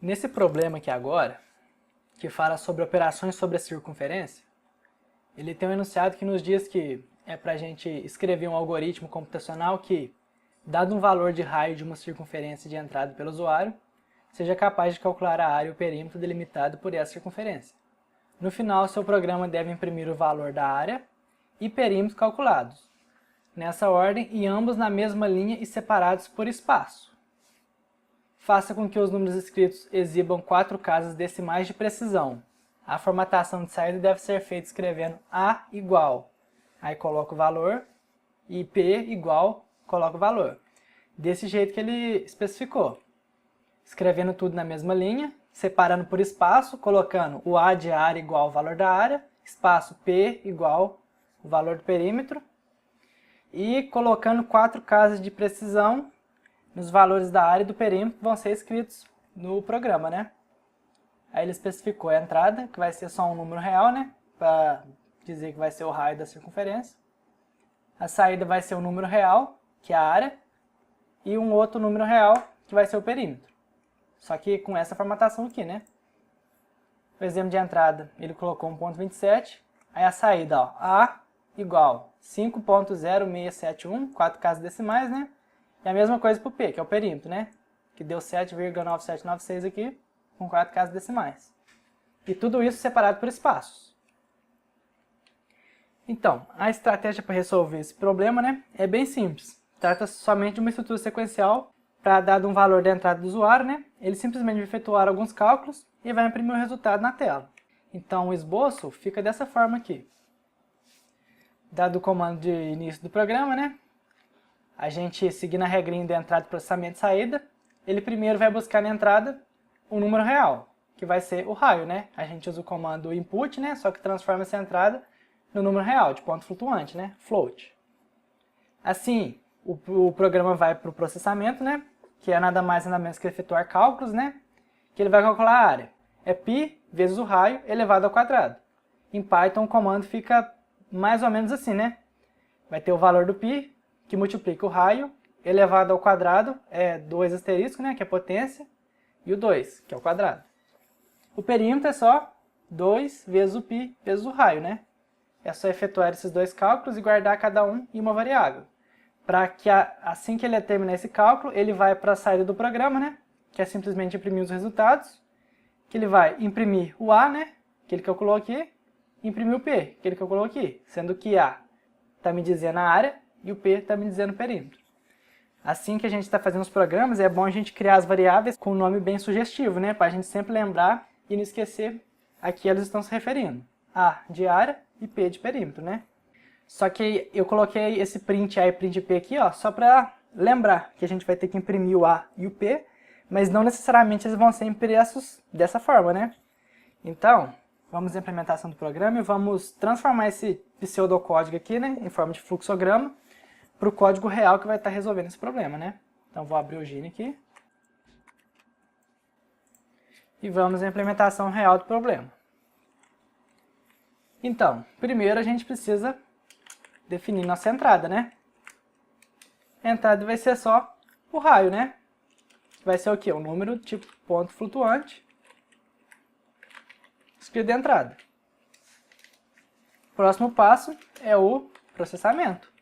Nesse problema aqui agora, que fala sobre operações sobre a circunferência, ele tem um enunciado que nos diz que é para a gente escrever um algoritmo computacional que, dado um valor de raio de uma circunferência de entrada pelo usuário, seja capaz de calcular a área e o perímetro delimitado por essa circunferência. No final, seu programa deve imprimir o valor da área e perímetro calculados, nessa ordem e ambos na mesma linha e separados por espaço. Faça com que os números escritos exibam 4 casas decimais de precisão. A formatação de saída deve ser feita escrevendo A igual, aí coloca o valor, e P igual, coloca o valor. Desse jeito que ele especificou. Escrevendo tudo na mesma linha, separando por espaço, colocando o A de área igual ao valor da área, espaço P igual o valor do perímetro, e colocando 4 casas de precisão nos valores da área e do perímetro que vão ser escritos no programa, né? Aí ele especificou a entrada, que vai ser só um número real, né? Para dizer que vai ser o raio da circunferência. A saída vai ser um número real, que é a área, e um outro número real, que vai ser o perímetro. Só que com essa formatação aqui, né? O exemplo de entrada, ele colocou 1.27, aí a saída, ó, A igual 5.0671, 4 casas decimais, né? E a mesma coisa para o P, que é o perímetro, né? Que deu 7,9796 aqui, com 4 casas decimais. E tudo isso separado por espaços. Então, a estratégia para resolver esse problema, né, é bem simples. Trata-se somente de uma estrutura sequencial para, dado um valor da entrada do usuário, né, ele simplesmente vai efetuar alguns cálculos e vai imprimir o resultado na tela. Então, o esboço fica dessa forma aqui. Dado o comando de início do programa, né, a gente seguindo a regrinha de entrada, processamento e saída, ele primeiro vai buscar na entrada um número real, que vai ser o raio, né? A gente usa o comando input, né, só que transforma essa entrada no número real, de ponto flutuante, né, float. Assim, o programa vai para o processamento, né, que é nada mais nada menos que efetuar cálculos, né, que ele vai calcular a área. É π vezes o raio elevado ao quadrado. Em Python o comando fica mais ou menos assim, né? Vai ter o valor do π, que multiplica o raio, elevado ao quadrado, é 2 asterisco, né, que é a potência, e o 2, que é o quadrado. O perímetro é só 2 vezes o π vezes o raio, né? É só efetuar esses dois cálculos e guardar cada um em uma variável. Para que assim que ele terminar esse cálculo, ele vai para a saída do programa, né? Que é simplesmente imprimir os resultados. Que ele vai imprimir o A, né? Que ele calculou aqui. E imprimir o P, que ele calculou aqui. Sendo que A está me dizendo a área e o P está me dizendo o perímetro. Assim que a gente está fazendo os programas, é bom a gente criar as variáveis com um nome bem sugestivo, né? Para a gente sempre lembrar e não esquecer a que elas estão se referindo. A de área e P de perímetro, né? Só que eu coloquei esse print A e print P aqui, ó, só para lembrar que a gente vai ter que imprimir o A e o P, mas não necessariamente eles vão ser impressos dessa forma, né? Então, vamos à implementação do programa e vamos transformar esse pseudocódigo aqui, né, em forma de fluxograma, para o código real que vai estar resolvendo esse problema, né? Então, vou abrir o Gine aqui. E vamos à implementação real do problema. Então, primeiro a gente precisa definir nossa entrada, né? A entrada vai ser só o raio, né? Vai ser o quê? Um número tipo ponto flutuante escrito de entrada. O próximo passo é o processamento.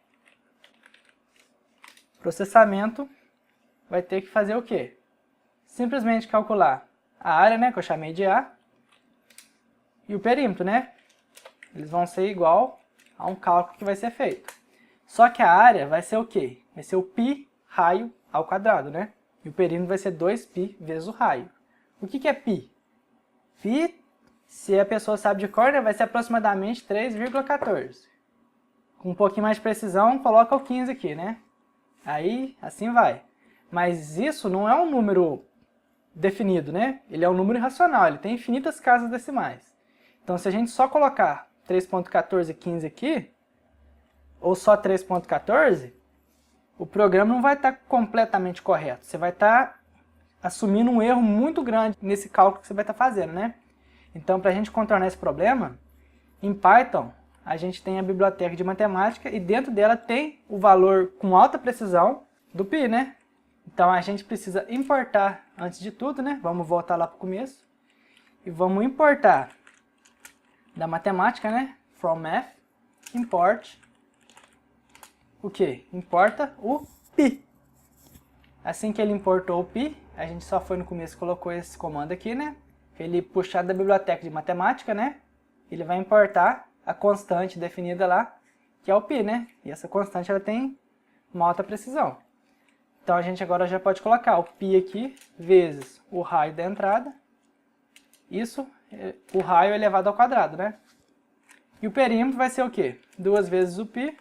Processamento vai ter que fazer o quê? Simplesmente calcular a área, né, que eu chamei de A, e o perímetro, né? Eles vão ser igual a um cálculo que vai ser feito. Só que a área vai ser o quê? Vai ser o π raio ao quadrado, né? E o perímetro vai ser 2π vezes o raio. O que é π? Π, se a pessoa sabe de cor, né, vai ser aproximadamente 3,14. Com um pouquinho mais de precisão, coloca o 15 aqui, né? Aí, assim vai. Mas isso não é um número definido, né? Ele é um número irracional, ele tem infinitas casas decimais. Então, se a gente só colocar 3.1415 aqui, ou só 3.14, o programa não vai estar completamente correto. Você vai estar assumindo um erro muito grande nesse cálculo que você vai estar fazendo, né? Então, para a gente contornar esse problema, em Python, a gente tem a biblioteca de matemática e dentro dela tem o valor com alta precisão do π, né? Então a gente precisa importar antes de tudo, né? Vamos voltar lá para o começo. E vamos importar da matemática, né? From math, import. O que? Importa o pi. Assim que ele importou o pi, a gente só foi no começo e colocou esse comando aqui, né? Ele puxar da biblioteca de matemática, né? Ele vai importar a constante definida lá, que é o pi, né? E essa constante ela tem uma alta precisão. Então a gente agora já pode colocar o π aqui vezes o raio da entrada. Isso, o raio elevado ao quadrado, né? E o perímetro vai ser o quê? 2 vezes o π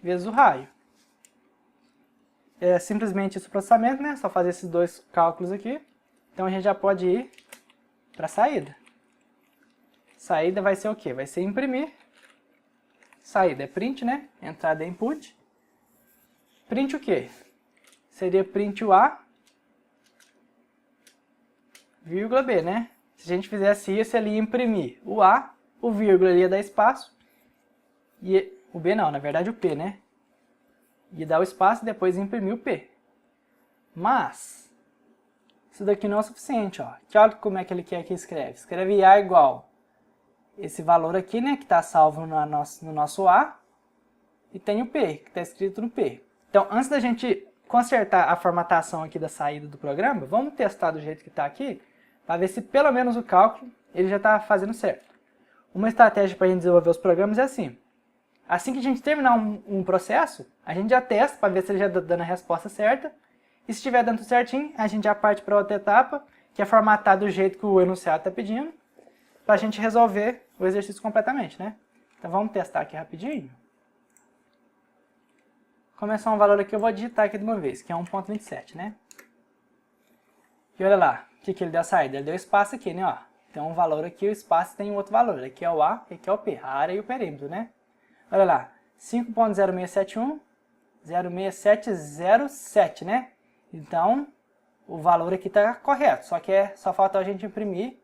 vezes o raio. É simplesmente isso o processamento, né? Só fazer esses dois cálculos aqui. Então a gente já pode ir para a saída. Saída vai ser o quê? Vai ser imprimir. Saída é print, né? Entrada é input. Print o quê? Seria print o A, vírgula B, né? Se a gente fizesse isso, ele ia imprimir o A, o vírgula ia dar espaço, e o B não, na verdade o P, né? Ia dar o espaço e depois imprimir o P. Mas, isso daqui não é o suficiente, ó. Que olha como é que ele quer que escreve. Escreve A igual esse valor aqui, né? Que está salvo no nosso A, e tem o P, que está escrito no P. Então, antes da gente consertar a formatação aqui da saída do programa, vamos testar do jeito que está aqui, para ver se pelo menos o cálculo ele já está fazendo certo. Uma estratégia para a gente desenvolver os programas é assim. Assim que a gente terminar um processo, a gente já testa para ver se ele já está dando a resposta certa. E se estiver dando certinho, a gente já parte para outra etapa, que é formatar do jeito que o enunciado está pedindo, para a gente resolver o exercício completamente, né? Então vamos testar aqui rapidinho. Começar um valor aqui, eu vou digitar aqui de uma vez, que é 1.27, né? E olha lá, o que ele deu a saída? Ele deu espaço aqui, né? Ó. Tem um valor aqui, o espaço tem um outro valor. Aqui é o A, aqui é o P, a área e o perímetro, né? Olha lá, 5.0671, 06707, né? Então, o valor aqui está correto, só que só falta a gente imprimir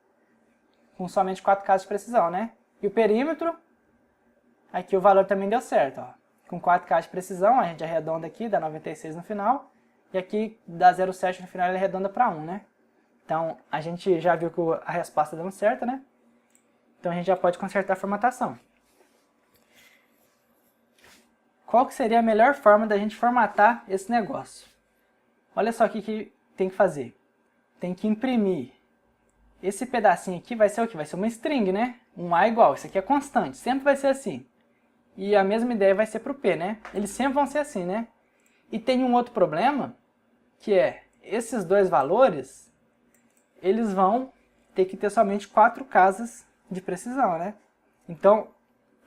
com somente 4 casos de precisão, né? E o perímetro, aqui o valor também deu certo, ó. Com 4 casos de precisão, a gente arredonda aqui, dá 96 no final, e aqui dá 0,7 no final, ele arredonda para 1, né? Então, a gente já viu que a resposta está dando certo, né? Então, a gente já pode consertar a formatação. Qual que seria a melhor forma da gente formatar esse negócio? Olha só o que tem que fazer. Tem que imprimir. Esse pedacinho aqui vai ser o quê? Vai ser uma string, né? Um A igual. Isso aqui é constante. Sempre vai ser assim. E a mesma ideia vai ser para o P, né? Eles sempre vão ser assim, né? E tem um outro problema, que é esses dois valores, eles vão ter que ter somente 4 casas de precisão, né? Então,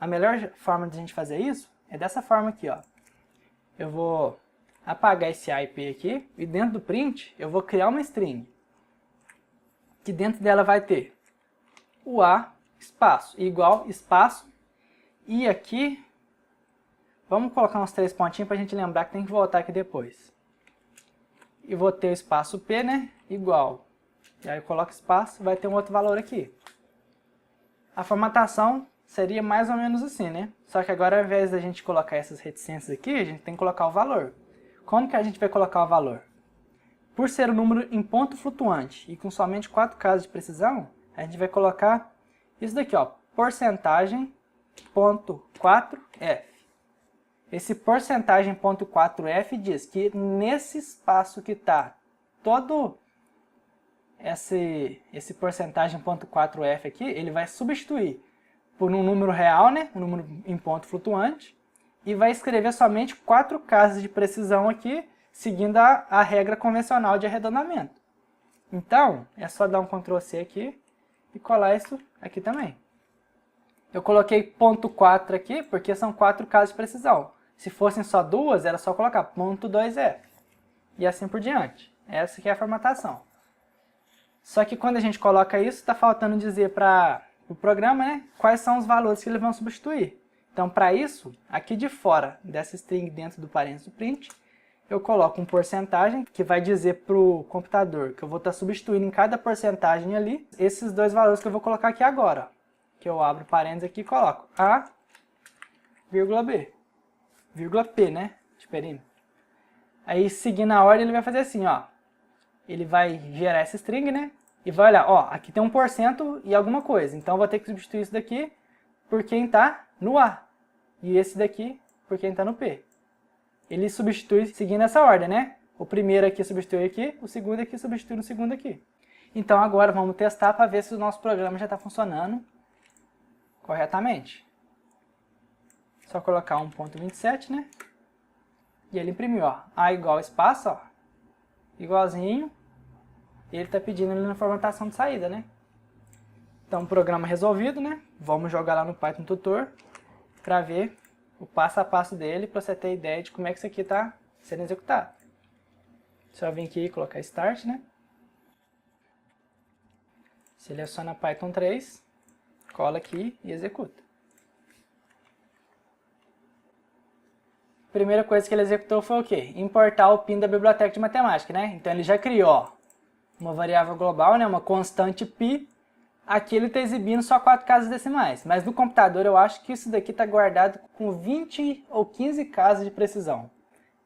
a melhor forma de a gente fazer isso é dessa forma aqui, ó. Eu vou apagar esse A e P aqui, e dentro do print, eu vou criar uma string. Que dentro dela vai ter o A, espaço, igual, espaço, e aqui, vamos colocar uns 3 pontinhos para a gente lembrar que tem que voltar aqui depois. E vou ter o espaço P, né, igual. E aí eu coloco espaço, vai ter um outro valor aqui. A formatação seria mais ou menos assim, né? Só que agora, ao invés da gente colocar essas reticências aqui, a gente tem que colocar o valor. Como que a gente vai colocar o valor? Por ser um número em ponto flutuante e com somente 4 casos de precisão, a gente vai colocar isso daqui, ó, porcentagem ponto 4f. Esse porcentagem ponto 4f diz que nesse espaço que está todo esse porcentagem ponto 4f aqui, ele vai substituir por um número real, né, um número em ponto flutuante, e vai escrever somente 4 casas de precisão aqui, seguindo a regra convencional de arredondamento. Então, é só dar um Ctrl C aqui e colar isso aqui também. Eu coloquei ponto 4 aqui porque são 4 casas de precisão. Se fossem só 2, era só colocar ponto 2f. E assim por diante. Essa aqui é a formatação. Só que quando a gente coloca isso, está faltando dizer para o programa, né, quais são os valores que eles vão substituir. Então, para isso, aqui de fora dessa string dentro do parênteses do print, eu coloco um porcentagem que vai dizer para o computador que eu vou estar substituindo em cada porcentagem ali esses dois valores que eu vou colocar aqui agora. Que eu abro parênteses aqui e coloco A, vírgula B, vírgula P, né, de perímetro. Aí, seguindo a ordem, ele vai fazer assim, ó. Ele vai gerar essa string, né? E vai olhar, ó, aqui tem 1% e alguma coisa. Então, eu vou ter que substituir isso daqui por quem está no A. E esse daqui por quem está no P. Ele substitui seguindo essa ordem, né? O primeiro aqui substitui aqui, o segundo aqui substitui no segundo aqui. Então, agora vamos testar para ver se o nosso programa já está funcionando corretamente. Só colocar 1.27, né? E ele imprimiu, ó. A igual espaço, ó. Igualzinho. E ele está pedindo ali na formatação de saída, né? Então, programa resolvido, né? Vamos jogar lá no Python Tutor para ver o passo a passo dele, para você ter ideia de como é que isso aqui está sendo executado. Só vir aqui e colocar Start, né? Seleciona Python 3, cola aqui e executa. Primeira coisa que ele executou foi o quê? Importar o PIN da biblioteca de matemática, né? Então ele já criou, ó, uma variável global, né? Uma constante π. Aqui ele está exibindo só 4 casas decimais, mas no computador eu acho que isso daqui está guardado com 20 ou 15 casas de precisão.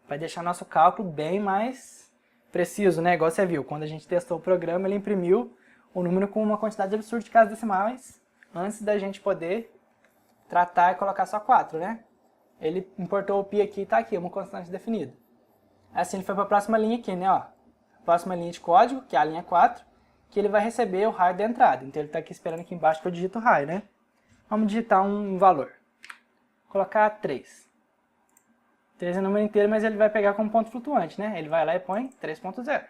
Vai deixar nosso cálculo bem mais preciso, né? Igual você viu, quando a gente testou o programa, ele imprimiu o número com uma quantidade absurda de casas decimais antes da gente poder tratar e colocar só 4, né? Ele importou o π aqui e está aqui, uma constante definida. Assim ele foi para a próxima linha aqui, né? Ó, próxima linha de código, que é a linha 4, que ele vai receber o raio da entrada. Então ele está aqui esperando aqui embaixo que eu digito o raio, né? Vamos digitar um valor. Vou colocar 3. 3 é número inteiro, mas ele vai pegar como ponto flutuante, né? Ele vai lá e põe 3.0.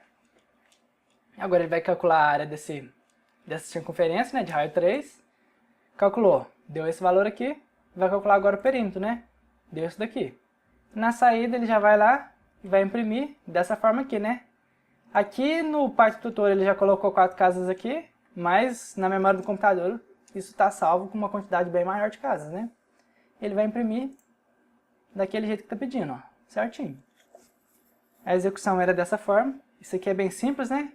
Agora ele vai calcular a área dessa circunferência, né? De raio 3. Calculou. Deu esse valor aqui. Vai calcular agora o perímetro, né? Deu isso daqui. Na saída ele já vai lá e vai imprimir dessa forma aqui, né? Aqui no Python Tutor ele já colocou 4 casas aqui, mas na memória do computador isso está salvo com uma quantidade bem maior de casas, né? Ele vai imprimir daquele jeito que está pedindo, ó, certinho. A execução era dessa forma. Isso aqui é bem simples, né?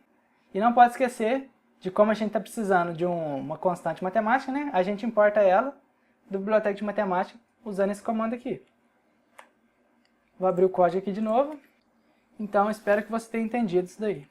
E não pode esquecer de como a gente está precisando de uma constante matemática, né? A gente importa ela da biblioteca de matemática usando esse comando aqui. Vou abrir o código aqui de novo. Então, espero que você tenha entendido isso daí.